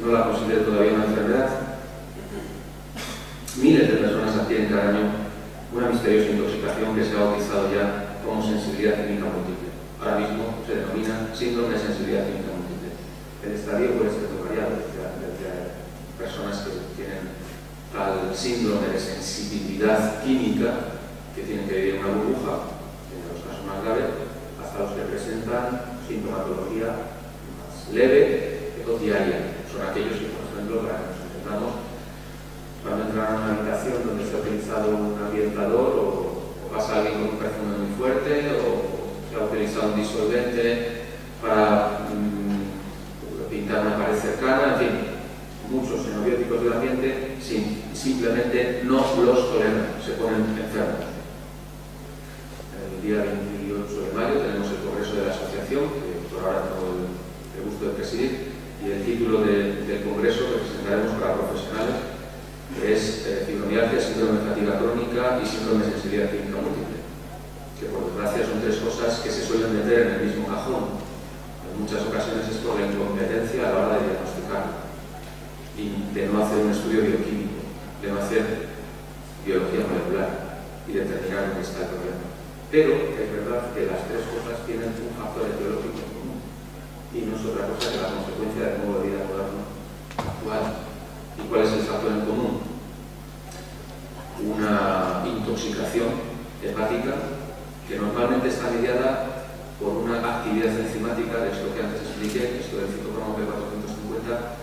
no la considero todavía una enfermedad. Miles de personas adquieren cada año una misteriosa intoxicación que se ha bautizado ya como sensibilidad química múltiple. Ahora mismo se denomina síndrome de sensibilidad química múltiple. El estadio puede ser variado, desde personas que tienen tal síndrome de sensibilidad química que tienen que vivir en una burbuja, en los casos más graves, hasta los que presentan sintomatología más leve o diaria. Son aquellos que, por ejemplo, para que nos entendamos, cuando entran a una habitación donde se ha utilizado un ambientador o pasa alguien con un perfume muy fuerte o se ha utilizado un disolvente para pintar una pared cercana, en fin, muchos xenobióticos del ambiente simplemente no los toleran, se ponen enfermos. El día 28 de mayo tenemos el congreso de la asociación, que por ahora tengo el gusto de presidir, y el título del congreso que presentaremos para profesionales es fibromialgia, síndrome de fatiga crónica y síndrome de sensibilidad química múltiple, que por desgracia son tres cosas que se suelen meter en el mismo cajón. En muchas ocasiones es por la incompetencia a la hora de diagnosticar y de no hacer un estudio bioquímico, de no hacer biología molecular y determinar dónde está el problema. Pero es verdad que las tres cosas tienen un factor etiológico en común y no es otra cosa que la consecuencia del modo de vida moderno actual. ¿Y cuál es el factor en común? Una intoxicación hepática que normalmente está mediada por una actividad enzimática, de esto que antes expliqué, esto del citocromo P450,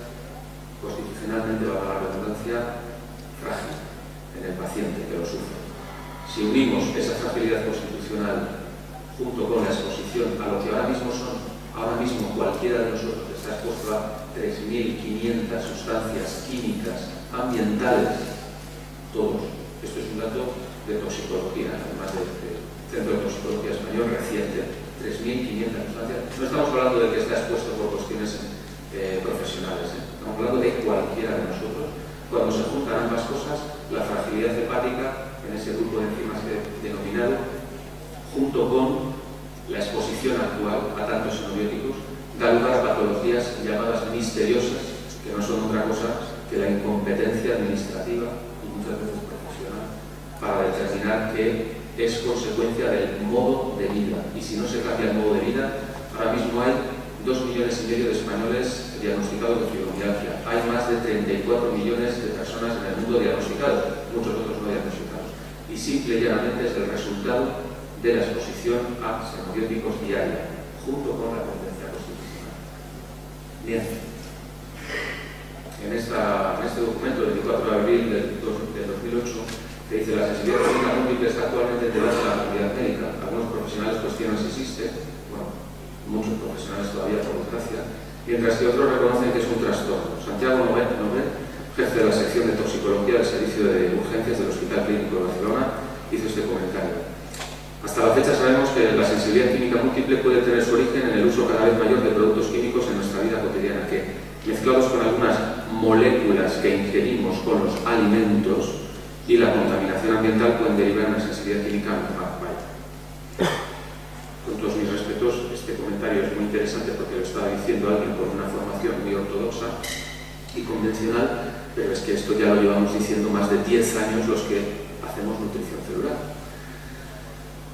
constitucionalmente, valga la redundancia, frágil en el paciente que lo sufre. Si unimos esa fragilidad constitucional junto con la exposición a lo que ahora mismo cualquiera de nosotros está expuesto a 3.500 sustancias químicas ambientales, todos. Esto es un dato de toxicología, además del Centro de Toxicología Español reciente. 3.500 sustancias. No estamos hablando de que está expuesto por cuestiones profesionales, estamos hablando de cualquiera de nosotros. Cuando se juntan ambas cosas, la fragilidad hepática en ese grupo de enzimas que he denominado, junto con la exposición actual a tantos xenobióticos, da lugar a patologías llamadas misteriosas, que no son otra cosa que la incompetencia administrativa y muchas veces profesional para determinar que es consecuencia del modo de vida. Y si no se cambia el modo de vida, ahora mismo hay 2,5 millones de españoles diagnosticados de fibromialgia. Hay más de 34 millones de personas en el mundo diagnosticados, muchos otros no diagnosticados. Y simple y llanamente es el resultado de la exposición a xenobióticos diaria, junto con la competencia constitucional. Bien. En este documento del 24 de abril del 2008, que dice la sensibilidad química múltiple está actualmente en debate en la comunidad médica. Algunos profesionales cuestionan si existe, bueno, muchos profesionales todavía, por desgracia, mientras que otros reconocen que es un trastorno. Santiago Nové, jefe de la sección de toxicología del Servicio de Urgencias del Hospital Clínico de Barcelona, hizo este comentario. Hasta la fecha sabemos que la sensibilidad química múltiple puede tener su origen en el uso cada vez mayor de productos químicos en nuestra vida cotidiana, que, mezclados con algunas moléculas que ingerimos con los alimentos y la contaminación ambiental, pueden derivar en una sensibilidad química múltiple. Con todos mis respetos, este comentario es muy interesante porque lo estaba diciendo alguien con una formación muy ortodoxa y convencional, pero es que esto ya lo llevamos diciendo más de 10 años los que hacemos nutrición celular.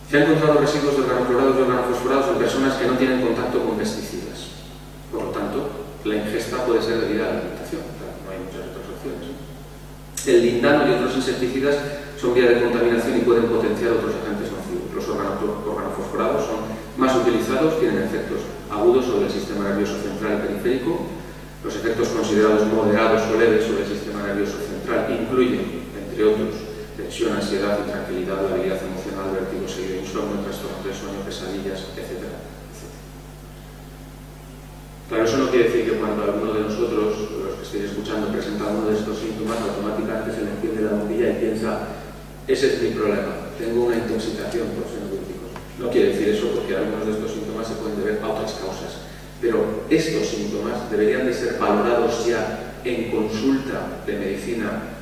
Se han encontrado residuos de organoclorados y organofosforados en personas que no tienen contacto con pesticidas. Por lo tanto, la ingesta puede ser debida a la alimentación. Claro, no hay muchas otras opciones. El lindano y otros insecticidas son vía de contaminación y pueden potenciar otros agentes nocivos. Los organofosforados son más utilizados, tienen efectos agudos sobre el sistema nervioso central y periférico. Los efectos considerados moderados o leves sobre el sistema nervioso central incluyen, entre otros, tensión, ansiedad, intranquilidad, labilidad emocional, vértigo seguido, insomnio, trastornos del sueño, pesadillas, etc. Claro, eso no quiere decir que cuando alguno de nosotros, los que estéis escuchando, presenta uno de estos síntomas, automáticamente se le enciende la bombilla y piensa, ese es mi problema, tengo una intoxicación por xenobióticos. No quiere decir eso porque algunos de estos síntomas se pueden deber a otras causas. Pero estos síntomas deberían de ser valorados ya en consulta de medicina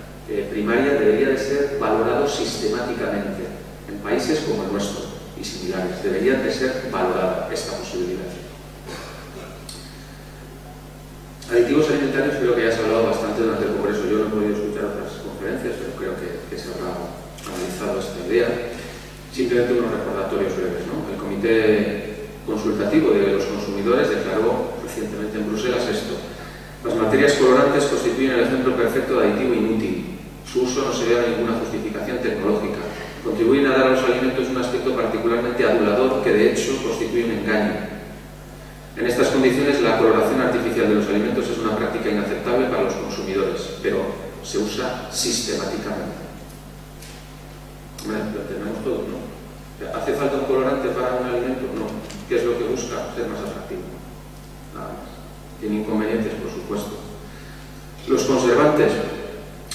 primaria, debería de ser valorado sistemáticamente. En países como el nuestro y similares, deberían de ser valorada esta posibilidad. A aditivos alimentarios creo que ya se ha hablado bastante durante el Congreso. Yo no he podido escuchar otras conferencias, pero creo que se habrá analizado esta idea. Simplemente unos recordatorios breves, ¿no? El Comité Consultativo de los Consumidores declaró recientemente en Bruselas esto: las materias colorantes constituyen el ejemplo perfecto de aditivo inútil. Su uso no se debe a ninguna justificación tecnológica. Contribuyen a dar a los alimentos un aspecto particularmente adulador que de hecho constituye un engaño. En estas condiciones, la coloración artificial de los alimentos es una práctica inaceptable para los consumidores, pero se usa sistemáticamente. Bueno, lo tenemos todos, ¿no? ¿Hace falta un colorante para un alimento? No. ¿Qué es lo que busca? Ser más atractivo. Nada más. Tiene inconvenientes, por supuesto. Los conservantes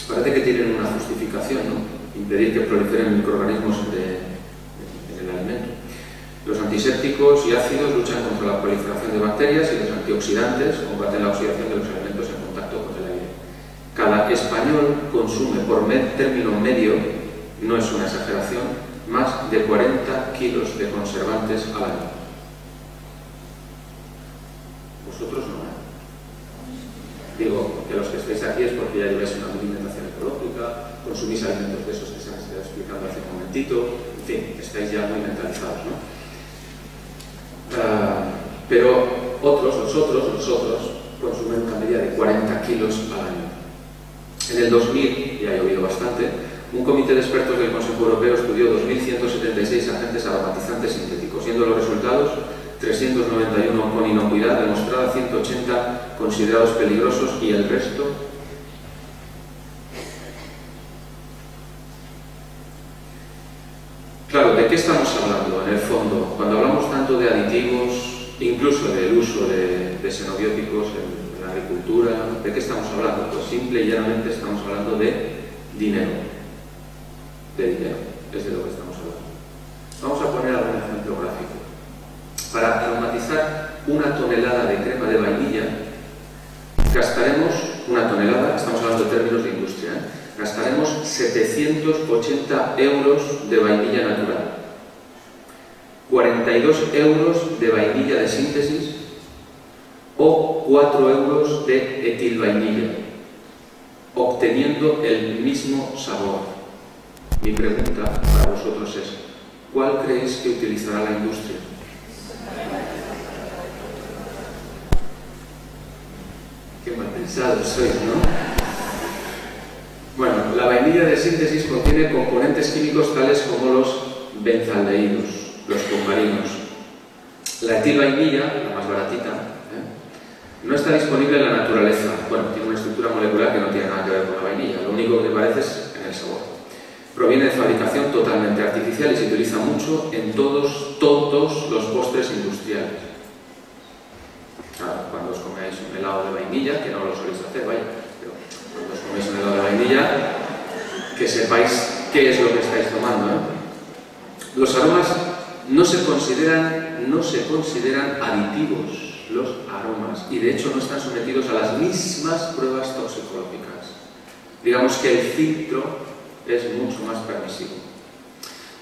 parece que tienen una justificación, ¿no? Impedir que proliferen microorganismos en el alimento. Los antisépticos y ácidos luchan contra la proliferación de bacterias y los antioxidantes combaten la oxidación de los alimentos en contacto con el aire. Cada español consume por término medio, no es una exageración, más de 40 kilos de conservantes al año. Vosotros no, ¿eh? Digo, que los que estáis aquí es porque ya lleváis una alimentación ecológica, consumís alimentos de esos que se han estado explicando hace un momentito, en fin, estáis ya muy mentalizados, ¿no? Pero nosotros consumen una media de 40 kilos al año. En el 2000, ya ha llovido bastante, un comité de expertos del Consejo Europeo estudió 2.176 agentes aromatizantes sintéticos, siendo los resultados 391 con inocuidad demostrada, 180 considerados peligrosos y el resto Claro, ¿de qué estamos hablando en el fondo? Cuando hablamos tanto de aditivos, incluso del uso de xenobióticos en la agricultura, ¿de qué estamos hablando? Pues simple y llanamente estamos hablando de dinero. De dinero, es de lo que estamos hablando. Vamos a poner algún ejemplo gráfico. Para aromatizar una tonelada de crema de vainilla, gastaremos una tonelada, estamos hablando de términos de industria, gastaremos 780 euros de vainilla natural, 42 euros de vainilla de síntesis o 4 euros de etilvainilla, obteniendo el mismo sabor. Mi pregunta para vosotros es: ¿cuál creéis que utilizará la industria? Qué mal pensados sois, ¿no? Bueno, la vainilla de síntesis contiene componentes químicos tales como los benzaldehídos, los cumarinos. La etilvainilla, la más baratita, no está disponible en la naturaleza. Bueno, tiene una estructura molecular que no tiene nada que ver con la vainilla, lo único que parece es en el sabor. Proviene de fabricación totalmente artificial y se utiliza mucho en todos los postres industriales. Claro, cuando os coméis un helado de vainilla, que no lo soléis hacer, vaya, pero cuando os coméis un helado de vainilla, que sepáis qué es lo que estáis tomando, ¿eh? Los aromas no se consideran aditivos, los aromas, y de hecho no están sometidos a las mismas pruebas toxicológicas. Digamos que el filtro es mucho más permisivo.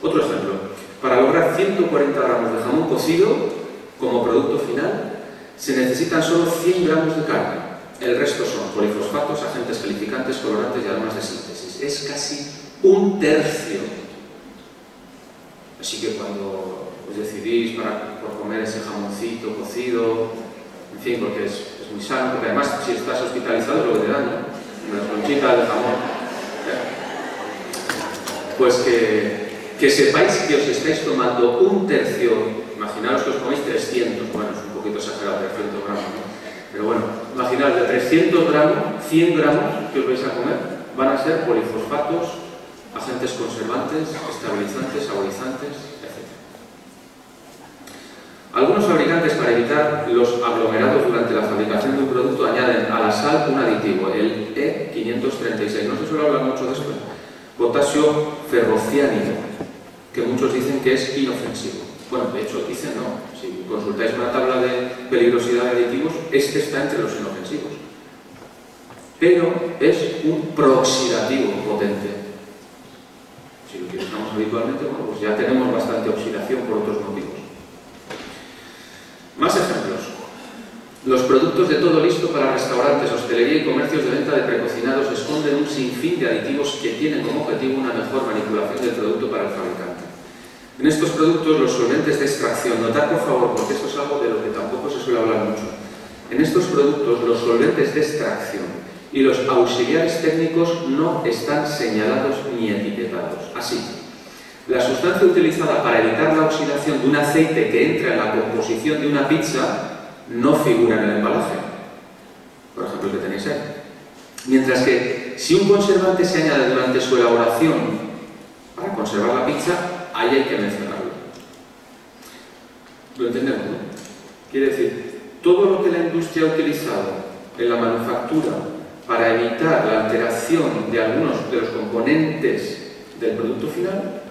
Otro ejemplo: para lograr 140 gramos de jamón cocido como producto final, se necesitan solo 100 gramos de carne. El resto son polifosfatos, agentes calificantes, colorantes y aromas de síntesis. Es casi un tercio. Así que cuando os decidís por comer ese jamoncito cocido, en fin, porque es muy sano, porque además si estás hospitalizado es lo que te dan, ¿no? Unas lonchitas de jamón. Pues que sepáis que os estáis tomando un tercio. Imaginaos que os coméis 300, bueno, es un poquito exagerado, 300 gramos, ¿no? Pero bueno, imaginaos, de 300 gramos, 100 gramos que os vais a comer van a ser polifosfatos, agentes conservantes, estabilizantes, saborizantes, etc. Algunos fabricantes, para evitar los aglomerados durante la fabricación de un producto, añaden a la sal un aditivo, el E536. No se suele hablar mucho de esto. Potasio ferrociánico, que muchos dicen que es inofensivo. Bueno, de hecho dicen no. Si consultáis una tabla de peligrosidad de aditivos, este está entre los inofensivos. Pero es un prooxidativo potente. Si lo utilizamos habitualmente, bueno, pues ya tenemos bastante oxidación por otros motivos. Más ejemplos. Los productos de todo listo para restaurantes, hostelería y comercios de venta de precocinados esconden un sinfín de aditivos que tienen como objetivo una mejor manipulación del producto para el fabricante. En estos productos, los solventes de extracción, notad por favor, porque esto es algo de lo que tampoco se suele hablar mucho. En estos productos, los solventes de extracción y los auxiliares técnicos no están señalados ni etiquetados. Así, la sustancia utilizada para evitar la oxidación de un aceite que entra en la composición de una pizza no figura en el embalaje, por ejemplo el que tenéis ahí. Mientras que si un conservante se añade durante su elaboración para conservar la pizza, ahí hay que mencionarlo. ¿Lo entendemos, no? Quiere decir, todo lo que la industria ha utilizado en la manufactura para evitar la alteración de algunos de los componentes del producto final,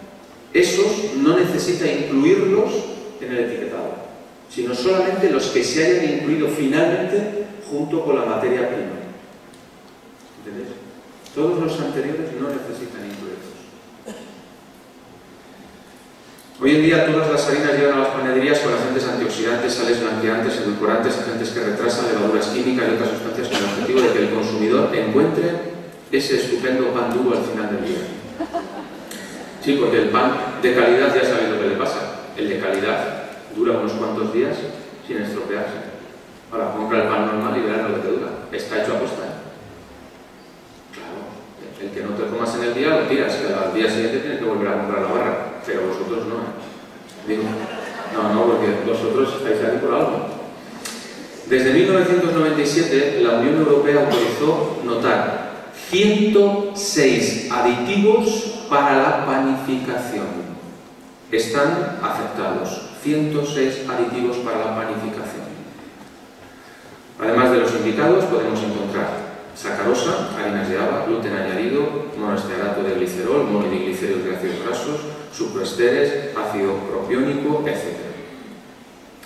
esos no necesita incluirlos en el etiquetado, sino solamente los que se hayan incluido finalmente junto con la materia prima. ¿Entendéis? Todos los anteriores no necesitan incluirlos. Hoy en día todas las harinas llegan a las panaderías con agentes antioxidantes, sales blanqueantes, edulcorantes, agentes que retrasan, levaduras químicas y otras sustancias con el objetivo de que el consumidor encuentre ese estupendo pan duro al final del día. Sí, porque el pan de calidad ya sabéis lo que le pasa. El de calidad dura unos cuantos días sin estropearse. Ahora, compra el pan normal y verás lo que te dura. Está hecho a posta. Claro, el que no te comas en el día lo tiras, que al día siguiente tienes que volver a comprar la barra, pero vosotros no. Digo, no, porque vosotros estáis aquí por algo. Desde 1997, la Unión Europea autorizó notar 106 aditivos para la panificación. Están aceptados. 106 aditivos para la panificación. Además de los indicados, podemos encontrar sacarosa, harinas de haba, gluten añadido, monoestearato de glicerol, monodiglicéridos de ácidos grasos, sucroesteres, ácido propiónico, etc.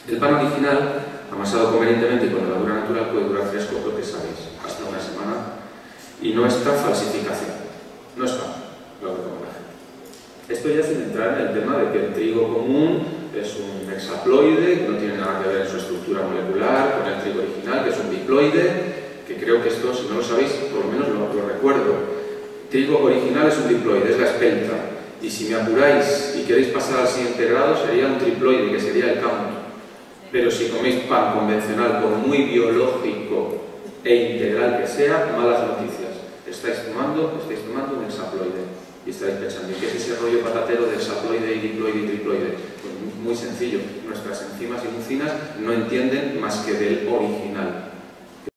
El pan original, amasado convenientemente y con levadura natural, puede durar fresco, lo que sabéis, hasta una semana, y no está falsificación. No está lo que come la gente. Esto ya sin entrar en el tema de que el trigo común es un hexaploide, que no tiene nada que ver en su estructura molecular con el trigo original, que es un diploide, que creo que esto, si no lo sabéis, por lo menos lo recuerdo. Trigo original es un diploide, es la espelta, y si me apuráis y queréis pasar al siguiente grado, sería un triploide, que sería el count. Pero si coméis pan convencional, por muy biológico e integral que sea, malas noticias. Estáis tomando un hexaploide. Y estáis pensando, ¿qué es ese rollo patatero de hexaploide y diploide y triploide? Pues muy sencillo, nuestras enzimas y mucinas no entienden más que del original.